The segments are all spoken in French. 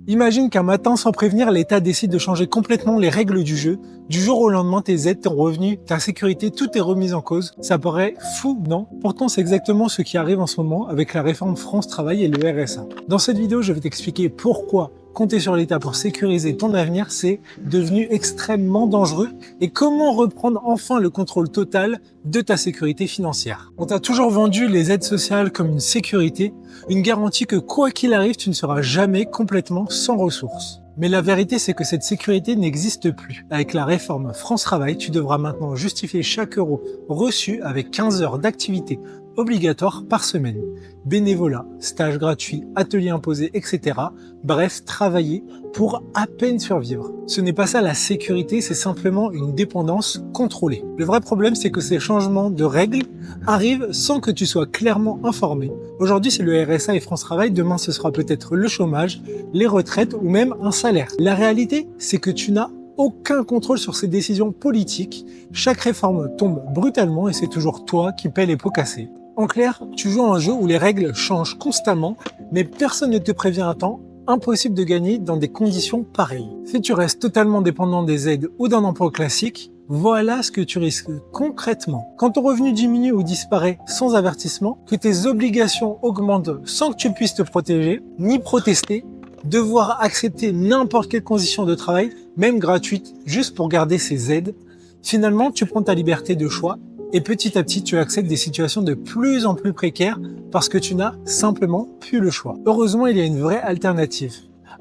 Imagine qu'un matin, sans prévenir, l'État décide de changer complètement les règles du jeu. Du jour au lendemain, tes aides, ton revenu, ta sécurité, tout est remis en cause. Ça paraît fou, non? Pourtant, c'est exactement ce qui arrive en ce moment avec la réforme France Travail et le RSA. Dans cette vidéo, je vais t'expliquer pourquoi compter sur l'État pour sécuriser ton avenir, c'est devenu extrêmement dangereux et comment reprendre enfin le contrôle total de ta sécurité financière. On t'a toujours vendu les aides sociales comme une sécurité, une garantie que quoi qu'il arrive, tu ne seras jamais complètement sans ressources. Mais la vérité, c'est que cette sécurité n'existe plus. Avec la réforme France Travail, tu devras maintenant justifier chaque euro reçu avec 15 heures d'activité obligatoire par semaine. Bénévolat, stages gratuits, ateliers imposés, etc. Bref, travailler pour à peine survivre. Ce n'est pas ça la sécurité, c'est simplement une dépendance contrôlée. Le vrai problème, c'est que ces changements de règles arrivent sans que tu sois clairement informé. Aujourd'hui, c'est le RSA et France Travail, demain ce sera peut-être le chômage, les retraites ou même un salaire. La réalité, c'est que tu n'as aucun contrôle sur ces décisions politiques. Chaque réforme tombe brutalement et c'est toujours toi qui paies les pots cassés. En clair, tu joues à un jeu où les règles changent constamment, mais personne ne te prévient à temps. Impossible de gagner dans des conditions pareilles. Si tu restes totalement dépendant des aides ou d'un emploi classique, voilà ce que tu risques concrètement. Quand ton revenu diminue ou disparaît sans avertissement, que tes obligations augmentent sans que tu puisses te protéger, ni protester, devoir accepter n'importe quelle condition de travail, même gratuite, juste pour garder ces aides, finalement tu prends ta liberté de choix et petit à petit tu acceptes des situations de plus en plus précaires parce que tu n'as simplement plus le choix. Heureusement, il y a une vraie alternative.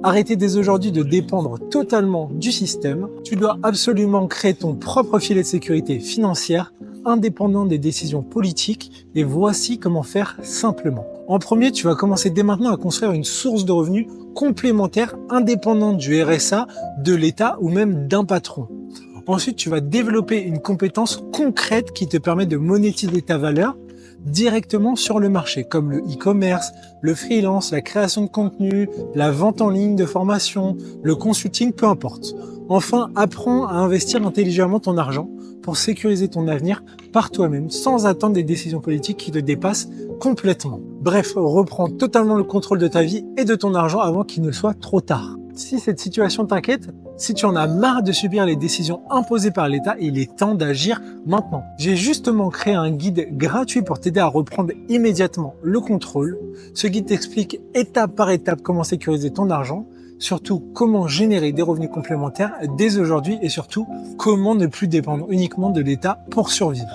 Arrêtez dès aujourd'hui de dépendre totalement du système. Tu dois absolument créer ton propre filet de sécurité financière, indépendant des décisions politiques, et voici comment faire simplement. En premier, tu vas commencer dès maintenant à construire une source de revenus complémentaire, indépendante du RSA, de l'État ou même d'un patron. Ensuite, tu vas développer une compétence concrète qui te permet de monétiser ta valeur directement sur le marché, comme le e-commerce, le freelance, la création de contenu, la vente en ligne de formation, le consulting, peu importe. Enfin, apprends à investir intelligemment ton argent pour sécuriser ton avenir par toi-même, sans attendre des décisions politiques qui te dépassent complètement. Bref, reprends totalement le contrôle de ta vie et de ton argent avant qu'il ne soit trop tard. Si cette situation t'inquiète, si tu en as marre de subir les décisions imposées par l'État, il est temps d'agir maintenant. J'ai justement créé un guide gratuit pour t'aider à reprendre immédiatement le contrôle. Ce guide t'explique étape par étape comment sécuriser ton argent, surtout comment générer des revenus complémentaires dès aujourd'hui et surtout comment ne plus dépendre uniquement de l'État pour survivre.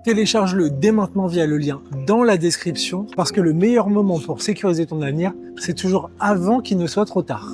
Télécharge-le dès maintenant via le lien dans la description parce que le meilleur moment pour sécuriser ton avenir, c'est toujours avant qu'il ne soit trop tard.